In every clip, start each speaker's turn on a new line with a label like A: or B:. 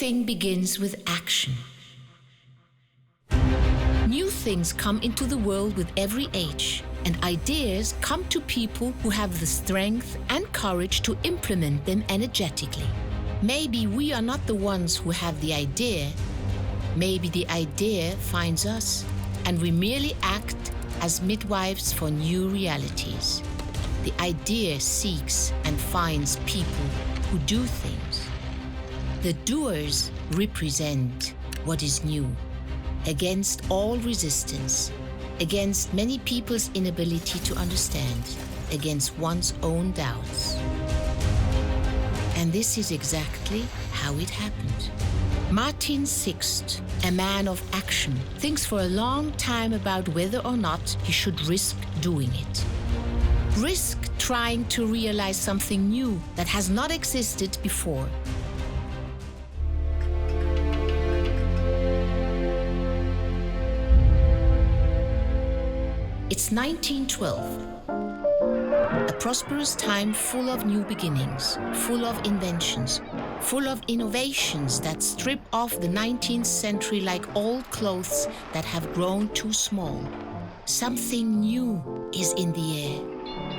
A: Everything begins with action. New things come into the world with every age, and ideas come to people who have the strength and courage to implement them energetically. Maybe we are not the ones who have the idea. Maybe the idea finds us, and we merely act as midwives for new realities. The idea seeks and finds people who do things. The doers represent what is new, against all resistance, against many people's inability to understand, against one's own doubts. And this is exactly how it happened. Martin Sixt, a man of action, thinks for a long time about whether or not he should risk doing it. Risk trying to realize something new that has not existed before. It's 1912. A prosperous time full of new beginnings, full of inventions, full of innovations that strip off the 19th century like old clothes that have grown too small. Something new is in the air.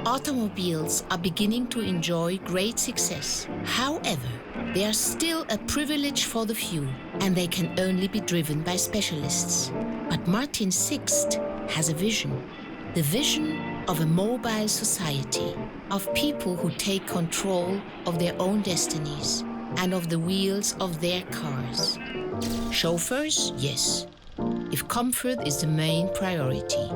A: Automobiles are beginning to enjoy great success. However, they are still a privilege for the few, and they can only be driven by specialists. But Martin Sixt has a vision. The vision of a mobile society, of people who take control of their own destinies and of the wheels of their cars. Chauffeurs, yes, if comfort is the main priority.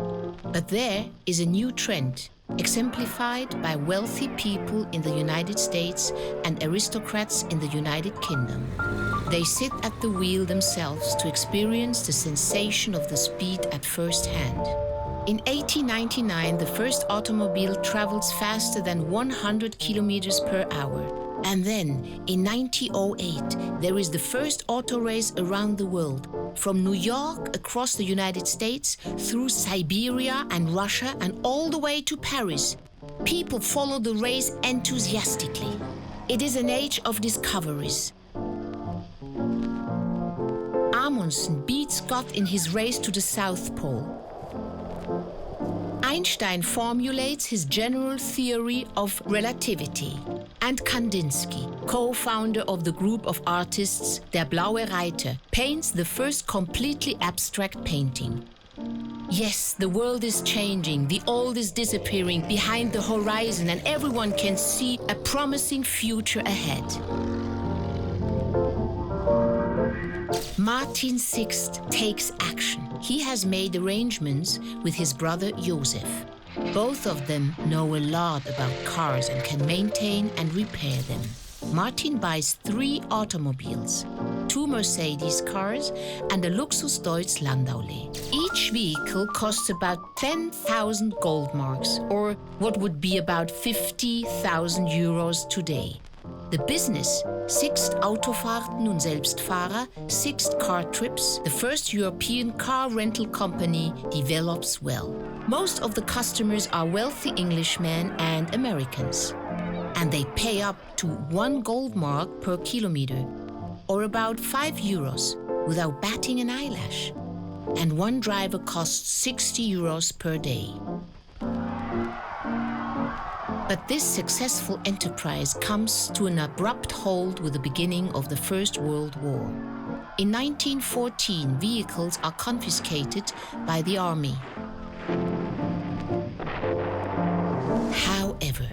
A: But there is a new trend, exemplified by wealthy people in the United States and aristocrats in the United Kingdom. They sit at the wheel themselves to experience the sensation of the speed at first hand. In 1899, the first automobile travels faster than 100 kilometers per hour. And then, in 1908, there is the first auto race around the world, from New York across the United States, through Siberia and Russia, and all the way to Paris. People follow the race enthusiastically. It is an age of discoveries. Amundsen beats Scott in his race to the South Pole. Einstein formulates his general theory of relativity, and Kandinsky, co-founder of the group of artists Der Blaue Reiter, paints the first completely abstract painting. Yes, the world is changing, the old is disappearing behind the horizon, and everyone can see a promising future ahead. Martin Sixt takes action. He has made arrangements with his brother Joseph. Both of them know a lot about cars and can maintain and repair them. Martin buys 3 automobiles, 2 Mercedes cars and a Luxus Deutz Landaulet. Each vehicle costs about 10,000 gold marks, or what would be about 50,000 euros today. The business, Sixt Autofahrten und Selbstfahrer, Sixt Car Trips, the first European car rental company, develops well. Most of the customers are wealthy Englishmen and Americans. And they pay up to 1 gold mark per kilometer, or about 5 euros, without batting an eyelash. And one driver costs 60 euros per day. But this successful enterprise comes to an abrupt halt with the beginning of the First World War. In 1914, vehicles are confiscated by the army. However,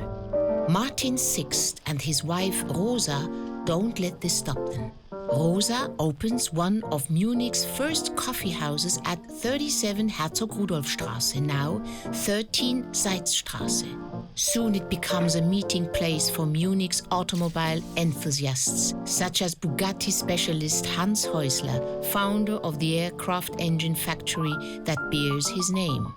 A: Martin Sixt and his wife Rosa don't let this stop them. Rosa opens one of Munich's first coffee houses at 37 Herzog-Rudolf-Straße, now 13 Seitstraße. Soon it becomes a meeting place for Munich's automobile enthusiasts, such as Bugatti specialist Hans Häusler, founder of the aircraft engine factory that bears his name.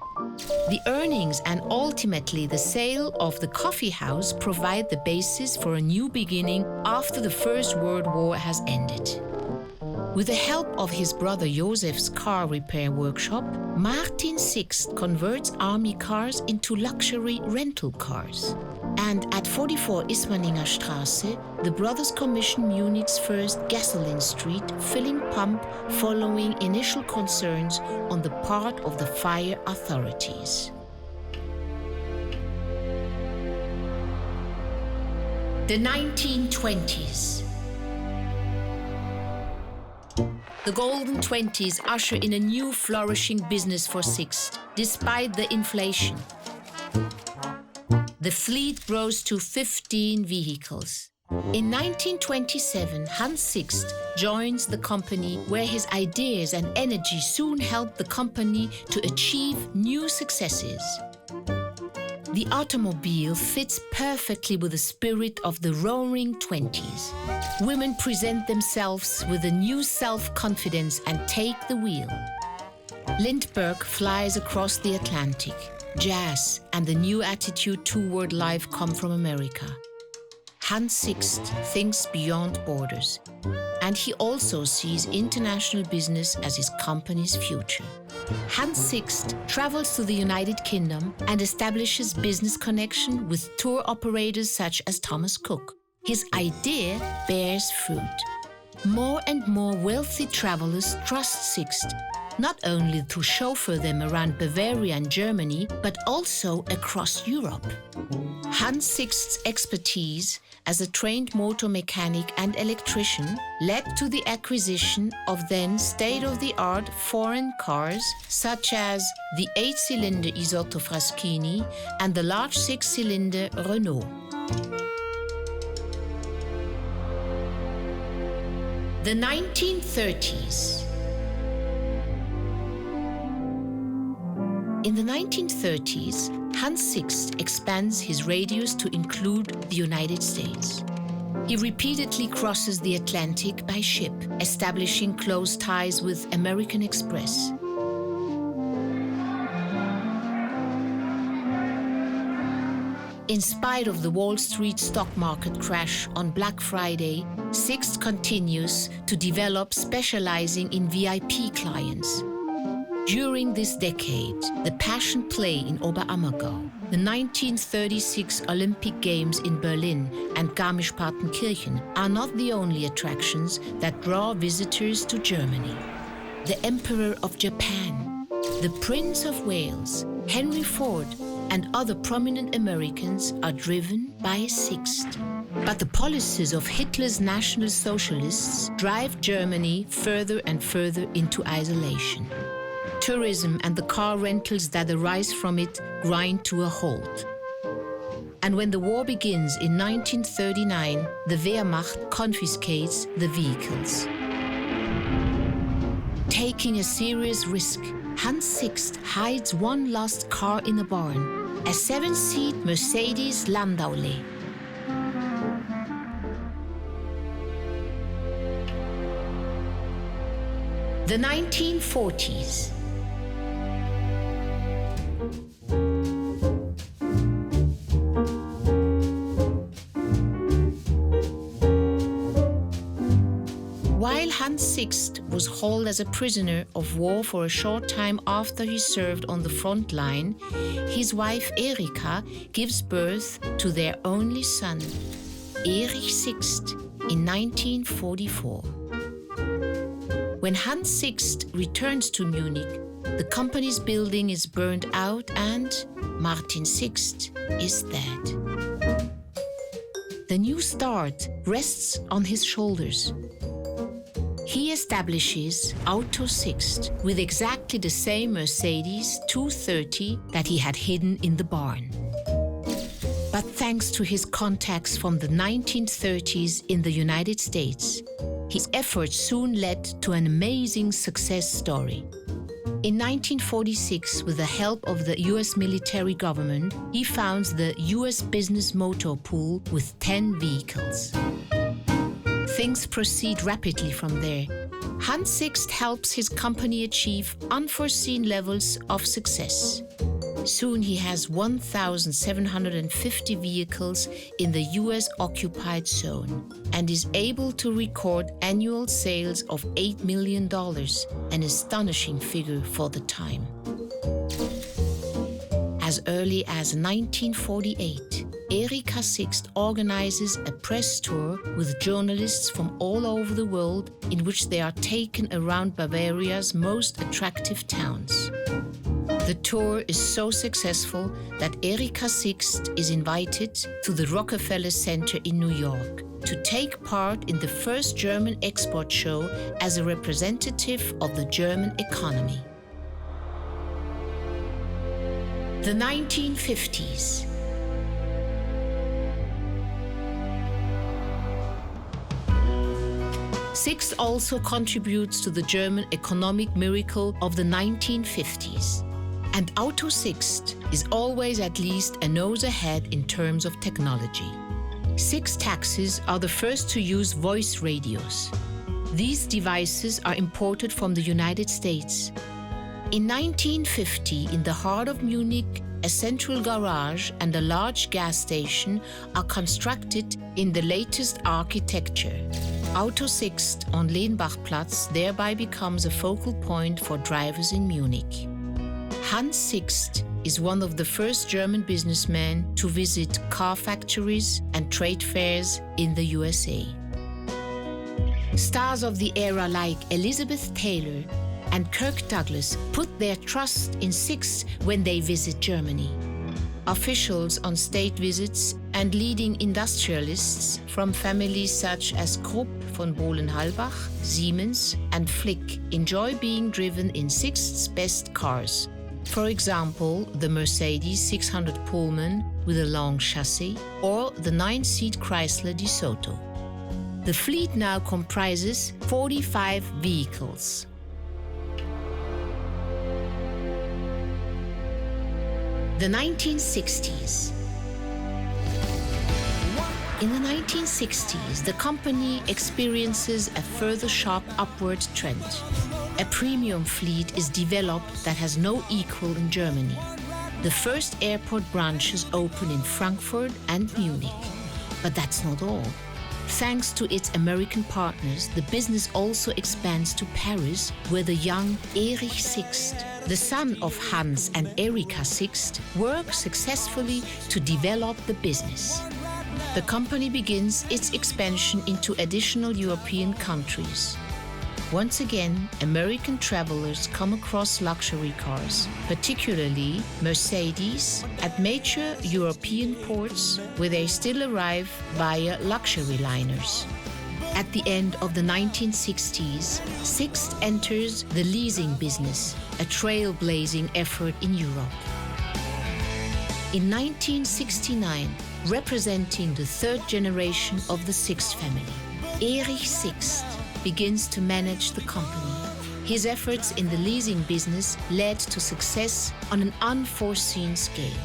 A: The earnings and ultimately the sale of the coffee house provide the basis for a new beginning after the First World War has ended. With the help of his brother Joseph's car repair workshop, Martin Sixt converts army cars into luxury rental cars. And at 44 Ismaninger Straße, the brothers commissioned Munich's first gasoline street filling pump following initial concerns on the part of the fire authorities. The 1920s. The golden 20s usher in a new flourishing business for Sixt, despite the inflation. The fleet grows to 15 vehicles. In 1927, Hans Sixt joins the company, where his ideas and energy soon helped the company to achieve new successes. The automobile fits perfectly with the spirit of the roaring 20s. Women present themselves with a new self-confidence and take the wheel. Lindbergh flies across the Atlantic. Jazz and the new attitude toward life come from America. Hans Sixt thinks beyond borders, and he also sees international business as his company's future. Hans Sixt travels to the United Kingdom and establishes business connection with tour operators such as Thomas Cook. His idea bears fruit. More and more wealthy travelers trust Sixt, not only to chauffeur them around Bavaria and Germany, but also across Europe. Hans Sixt's expertise as a trained motor mechanic and electrician led to the acquisition of then state-of-the-art foreign cars such as the 8-cylinder Isotto Fraschini and the large 6-cylinder Renault. The 1930s. In the 1930s, Hans Sixt expands his radius to include the United States. He repeatedly crosses the Atlantic by ship, establishing close ties with American Express. In spite of the Wall Street stock market crash on Black Friday, Sixt continues to develop, specializing in VIP clients. During this decade, the Passion Play in Oberammergau, the 1936 Olympic Games in Berlin and Garmisch-Partenkirchen are not the only attractions that draw visitors to Germany. The Emperor of Japan, the Prince of Wales, Henry Ford, and other prominent Americans are driven by Sixt. But the policies of Hitler's National Socialists drive Germany further and further into isolation. Tourism and the car rentals that arise from it grind to a halt. And when the war begins in 1939, the Wehrmacht confiscates the vehicles. Taking a serious risk, Hans Sixt hides one lost car in a barn, a 7-seat Mercedes Landaulet. The 1940s. While Hans Sixt was hauled as a prisoner of war for a short time after he served on the front line, his wife Erika gives birth to their only son, Erich Sixt, in 1944. When Hans Sixt returns to Munich, the company's building is burned out and Martin Sixt is dead. The new start rests on his shoulders. He establishes Auto Sixt with exactly the same Mercedes 230 that he had hidden in the barn. But thanks to his contacts from the 1930s in the United States, his efforts soon led to an amazing success story. In 1946, with the help of the US military government, he founds the US Business Motor Pool with 10 vehicles. Things proceed rapidly from there. Hans Sixt helps his company achieve unforeseen levels of success. Soon he has 1,750 vehicles in the US-occupied zone and is able to record annual sales of $8 million, an astonishing figure for the time. As As early as 1948, Erika Sixt organizes a press tour with journalists from all over the world in which they are taken around Bavaria's most attractive towns. The tour is so successful that Erika Sixt is invited to the Rockefeller Center in New York to take part in the first German export show as a representative of the German economy. The 1950s. Sixt also contributes to the German economic miracle of the 1950s. And Auto Sixt is always at least a nose ahead in terms of technology. Sixt taxis are the first to use voice radios. These devices are imported from the United States. In 1950, in the heart of Munich, a central garage and a large gas station are constructed in the latest architecture. Auto Sixt on Lehnbachplatz thereby becomes a focal point for drivers in Munich. Hans Sixt is one of the first German businessmen to visit car factories and trade fairs in the USA. Stars of the era like Elizabeth Taylor and Kirk Douglas put their trust in Sixt when they visit Germany. Officials on state visits and leading industrialists from families such as Krupp von Bohlen-Halbach, Siemens and Flick enjoy being driven in Sixt's best cars. For example, the Mercedes 600 Pullman with a long chassis or the 9-seat Chrysler DeSoto. The fleet now comprises 45 vehicles. The 1960s. In the 1960s, the company experiences a further sharp upward trend. A premium fleet is developed that has no equal in Germany. The first airport branches open in Frankfurt and Munich. But that's not all. Thanks to its American partners, the business also expands to Paris, where the young Erich Sixt, the son of Hans and Erika Sixt, works successfully to develop the business. The company begins its expansion into additional European countries. Once again, American travelers come across luxury cars, particularly Mercedes, at major European ports where they still arrive via luxury liners. At the end of the 1960s, Sixt enters the leasing business, a trailblazing effort in Europe. In 1969, representing the third generation of the Sixt family, Erich Sixt begins to manage the company. His efforts in the leasing business led to success on an unforeseen scale.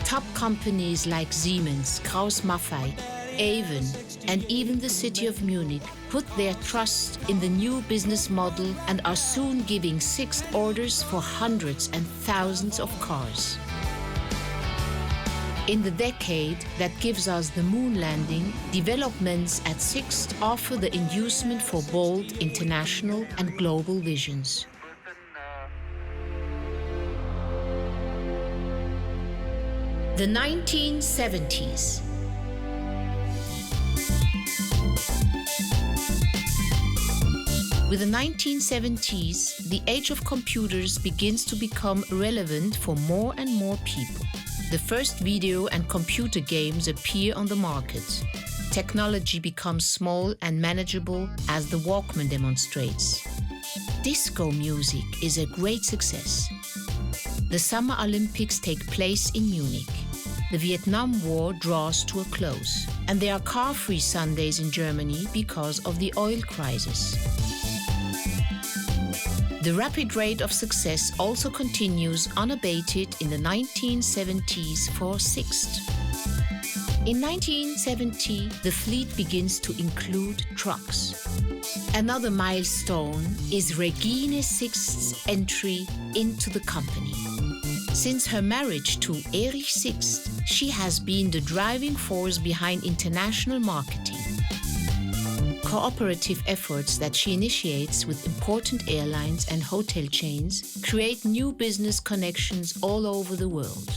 A: Top companies like Siemens, Krauss-Maffei, Avon, and even the city of Munich put their trust in the new business model and are soon giving Sixt orders for hundreds and thousands of cars. In the decade that gives us the moon landing, developments at Sixt offer the inducement for bold international and global visions. The 1970s. With the 1970s, the age of computers begins to become relevant for more and more people. The first video and computer games appear on the market. Technology becomes small and manageable, as the Walkman demonstrates. Disco music is a great success. The Summer Olympics take place in Munich. The Vietnam War draws to a close, and there are car-free Sundays in Germany because of the oil crisis. The rapid rate of success also continues unabated in the 1970s for Sixt. In 1970, the fleet begins to include trucks. Another milestone is Regine Sixt's entry into the company. Since her marriage to Erich Sixt, she has been the driving force behind international marketing. cooperative efforts that she initiates with important airlines and hotel chains create new business connections all over the world.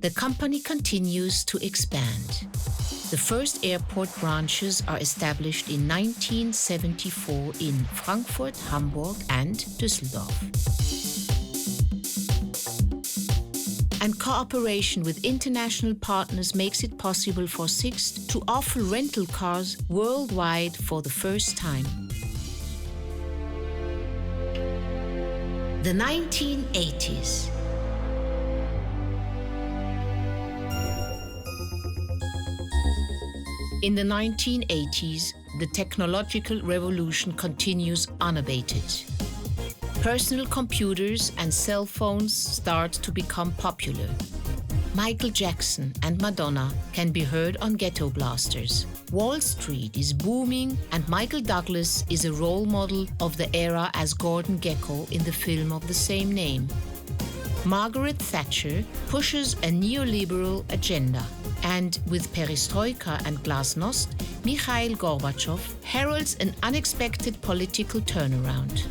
A: The company continues to expand. The first airport branches are established in 1974 in Frankfurt, Hamburg, and Düsseldorf. And cooperation with international partners makes it possible for Sixt to offer rental cars worldwide for the first time. The 1980s. In the 1980s, the technological revolution continues unabated. Personal computers and cell phones start to become popular. Michael Jackson and Madonna can be heard on ghetto blasters. Wall Street is booming, and Michael Douglas is a role model of the era as Gordon Gekko in the film of the same name. Margaret Thatcher pushes a neoliberal agenda, and with Perestroika and Glasnost, Mikhail Gorbachev heralds an unexpected political turnaround.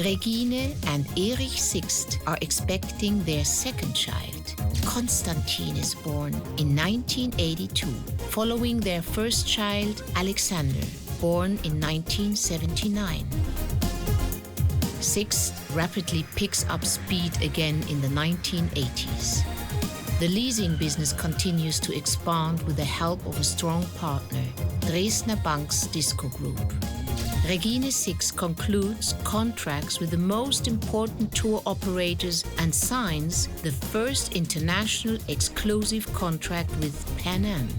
A: Regine and Erich Sixt are expecting their second child. Konstantin is born in 1982, following their first child, Alexander, born in 1979. Sixt rapidly picks up speed again in the 1980s. The leasing business continues to expand with the help of a strong partner, Dresdner Bank's Disco Group. Regine Sixt concludes contracts with the most important tour operators and signs the first international exclusive contract with Pan Am.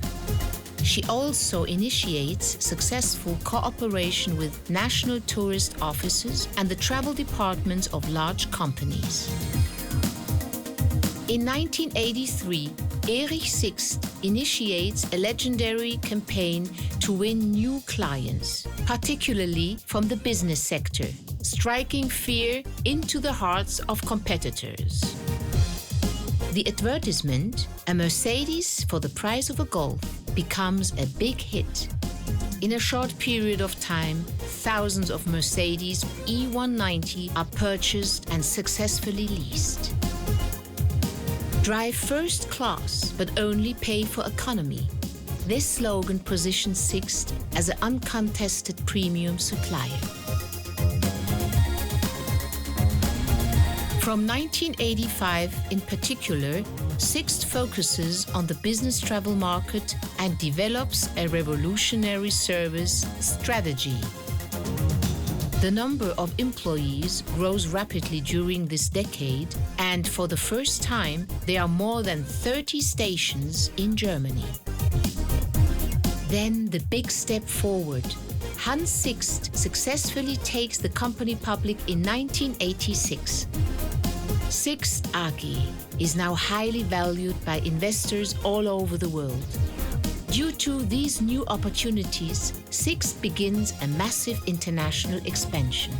A: She also initiates successful cooperation with national tourist offices and the travel departments of large companies. In 1983, Erich Sixt initiates a legendary campaign to win new clients, particularly from the business sector, striking fear into the hearts of competitors. The advertisement, a Mercedes for the price of a Golf, becomes a big hit. In a short period of time, thousands of Mercedes E190 are purchased and successfully leased. Drive first class, but only pay for economy. This slogan positions Sixt as an uncontested premium supplier. From 1985 in particular, Sixt focuses on the business travel market and develops a revolutionary service strategy. The number of employees grows rapidly during this decade, and for the first time, there are more than 30 stations in Germany. Then the big step forward. Hans Sixt successfully takes the company public in 1986. Sixt AG is now highly valued by investors all over the world. Due to these new opportunities, Sixt begins a massive international expansion.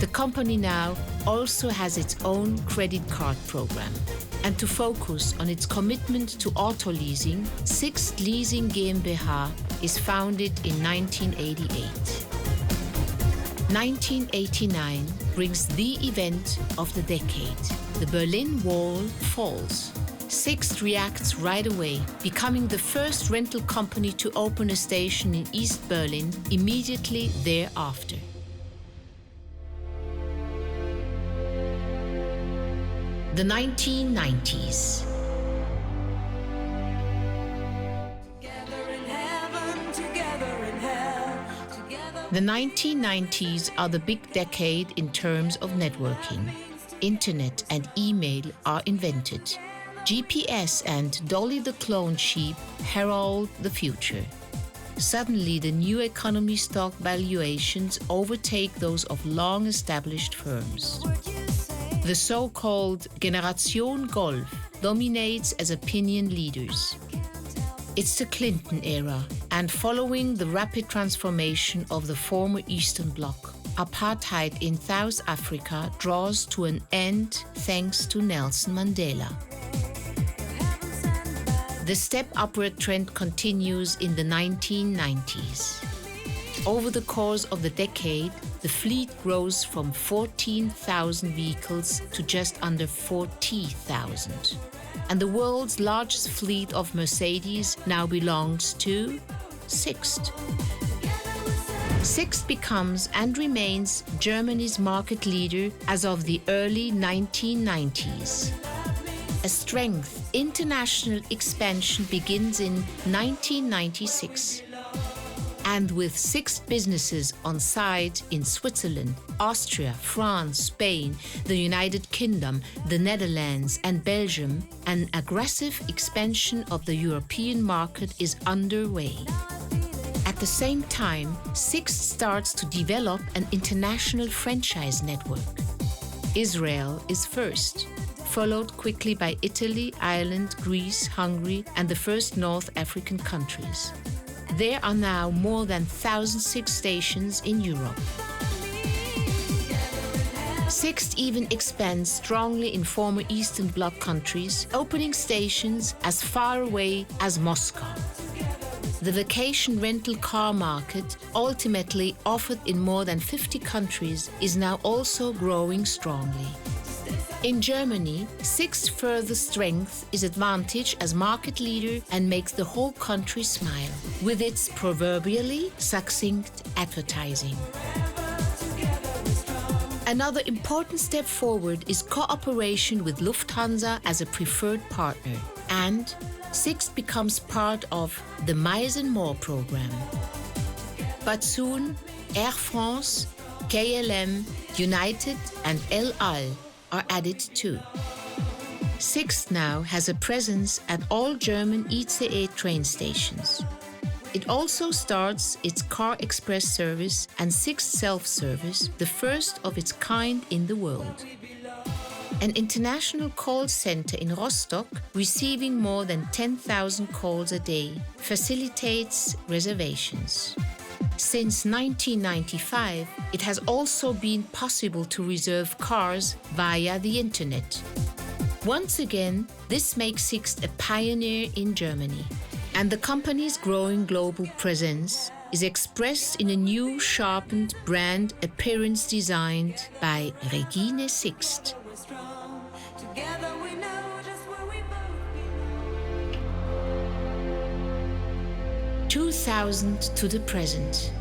A: The company now also has its own credit card program. And to focus on its commitment to auto leasing, Sixt Leasing GmbH is founded in 1988. 1989 brings the event of the decade. The Berlin Wall falls. Sixt reacts right away, becoming the first rental company to open a station in East Berlin immediately thereafter. The 1990s. The 1990s are the big decade in terms of networking. Internet and email are invented. GPS and Dolly the clone sheep herald the future. Suddenly, the new economy stock valuations overtake those of long-established firms. The so-called Generation Golf dominates as opinion leaders. It's the Clinton era, and following the rapid transformation of the former Eastern Bloc, apartheid in South Africa draws to an end thanks to Nelson Mandela. The step upward trend continues in the 1990s. Over the course of the decade, the fleet grows from 14,000 vehicles to just under 40,000. And the world's largest fleet of Mercedes now belongs to Sixt. Sixt becomes and remains Germany's market leader as of the early 1990s. A strength international expansion begins in 1996. And with Sixt businesses on site in Switzerland, Austria, France, Spain, the United Kingdom, the Netherlands, and Belgium, an aggressive expansion of the European market is underway. At the same time, Sixt starts to develop an international franchise network. Israel is first, followed quickly by Italy, Ireland, Greece, Hungary, and the first North African countries. There are now more than 1,000 Sixt stations in Europe. Sixt even expands strongly in former Eastern Bloc countries, opening stations as far away as Moscow. The vacation rental car market, ultimately offered in more than 50 countries, is now also growing strongly. In Germany, Sixt's further strength is advantage as market leader and makes the whole country smile with its proverbially succinct advertising. Another important step forward is cooperation with Lufthansa as a preferred partner, and Sixt becomes part of the Miles and More program. But soon, Air France, KLM, United, and El Al are added too. Sixt now has a presence at all German ICE train stations. It also starts its Car Express service and Sixt Self-Service, the first of its kind in the world. An international call center in Rostock, receiving more than 10,000 calls a day, facilitates reservations. Since 1995, it has also been possible to reserve cars via the internet. Once again, this makes Sixt a pioneer in Germany. And the company's growing global presence is expressed in a new, sharpened brand appearance designed by Regine Sixt. 2000 to the present.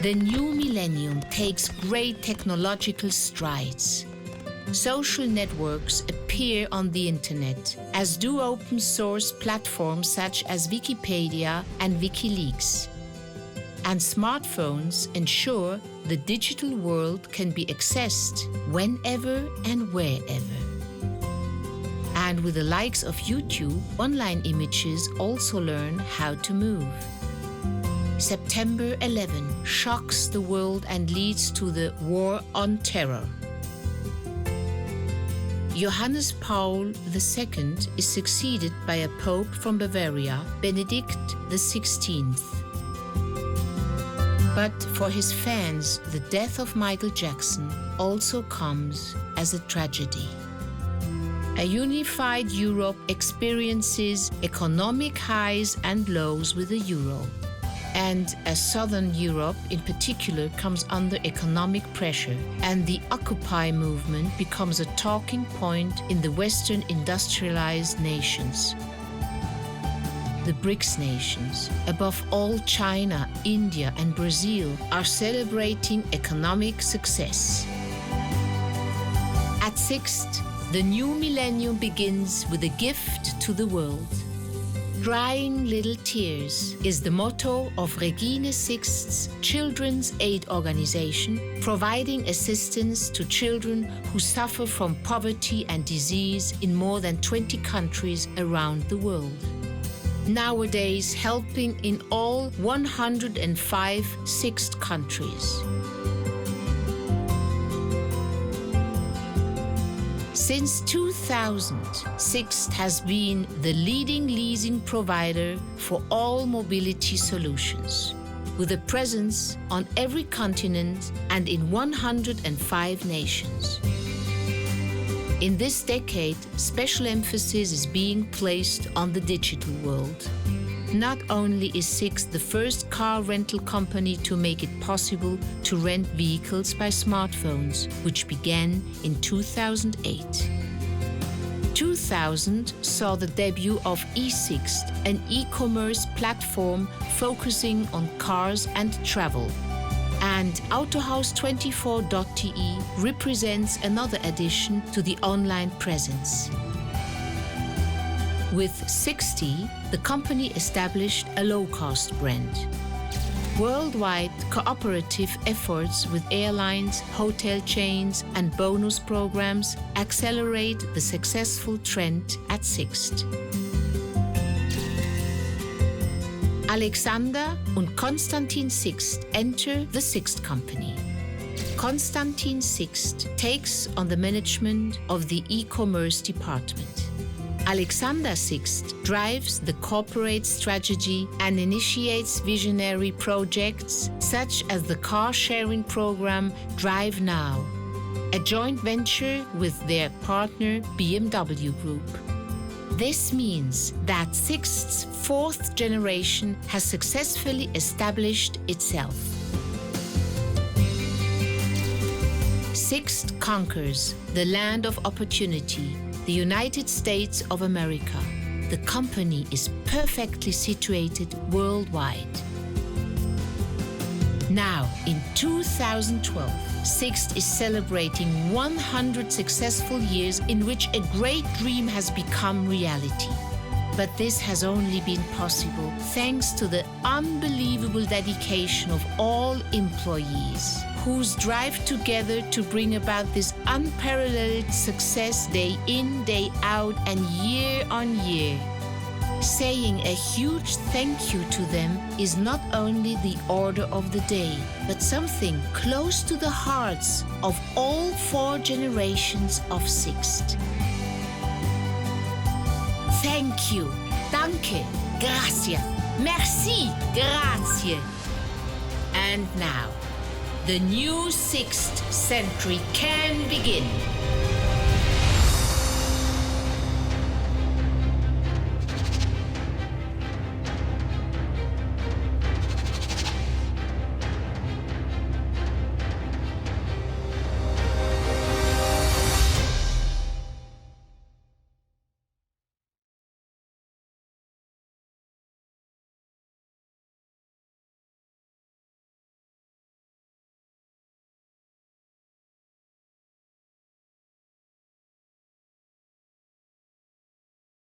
A: The new millennium takes great technological strides. Social networks appear on the internet, as do open source platforms such as Wikipedia and WikiLeaks. And smartphones ensure the digital world can be accessed whenever and wherever. And with the likes of YouTube, online images also learn how to move. September 11 shocks the world and leads to the War on Terror. Johannes Paul II is succeeded by a pope from Bavaria, Benedict XVI. But for his fans, the death of Michael Jackson also comes as a tragedy. A unified Europe experiences economic highs and lows with the euro. And as Southern Europe in particular comes under economic pressure, and the Occupy movement becomes a talking point in the Western industrialized nations. The BRICS nations, above all China, India, and Brazil, are celebrating economic success. At Sixt, the new millennium begins with a gift to the world. Drying Little Tears is the motto of Regine Sixt's Children's Aid Organization, providing assistance to children who suffer from poverty and disease in more than 20 countries around the world. Nowadays, helping in all 105 Sixt countries. Since 2000, Sixt has been the leading leasing provider for all mobility solutions, with a presence on every continent and in 105 nations. In this decade, special emphasis is being placed on the digital world. Not only is Sixt the first car rental company to make it possible to rent vehicles by smartphones, which began in 2008. 2000 saw the debut of eSixt, an e-commerce platform focusing on cars and travel. And Autohaus24.de represents another addition to the online presence. With 60, the company established a low-cost brand. Worldwide cooperative efforts with airlines, hotel chains and bonus programs accelerate the successful trend at Sixt. Alexander und Konstantin Sixt enter the Sixt company. Konstantin Sixt takes on the management of the e-commerce department. Alexander Sixt drives the corporate strategy and initiates visionary projects such as the car-sharing program Drive Now, a joint venture with their partner BMW Group. This means that Sixt's fourth generation has successfully established itself. Sixt conquers the land of opportunity, the United States of America. The company is perfectly situated worldwide. Now, in 2012, Sixt is celebrating 100 successful years in which a great dream has become reality. But this has only been possible thanks to the unbelievable dedication of all employees, whose drive together to bring about this unparalleled success day in, day out and year on year. Saying a huge thank you to them is not only the order of the day, but something close to the hearts of all 4 generations of Sixt. Thank you, danke, grazie, merci, grazie. And now, the new 6th century can begin.